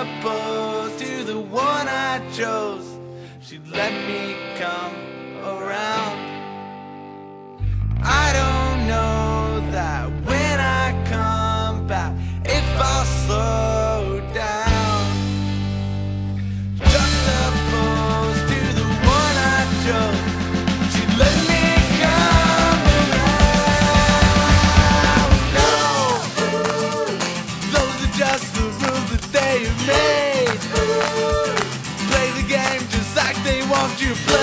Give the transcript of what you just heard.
opposed to the one I chose, she'd let me come around. I don't know that when I come back, if I'll slow down. Just opposed to the one I chose, she'd let me come around. No, those are just the rules that they have made. Play the game just like they want you to play.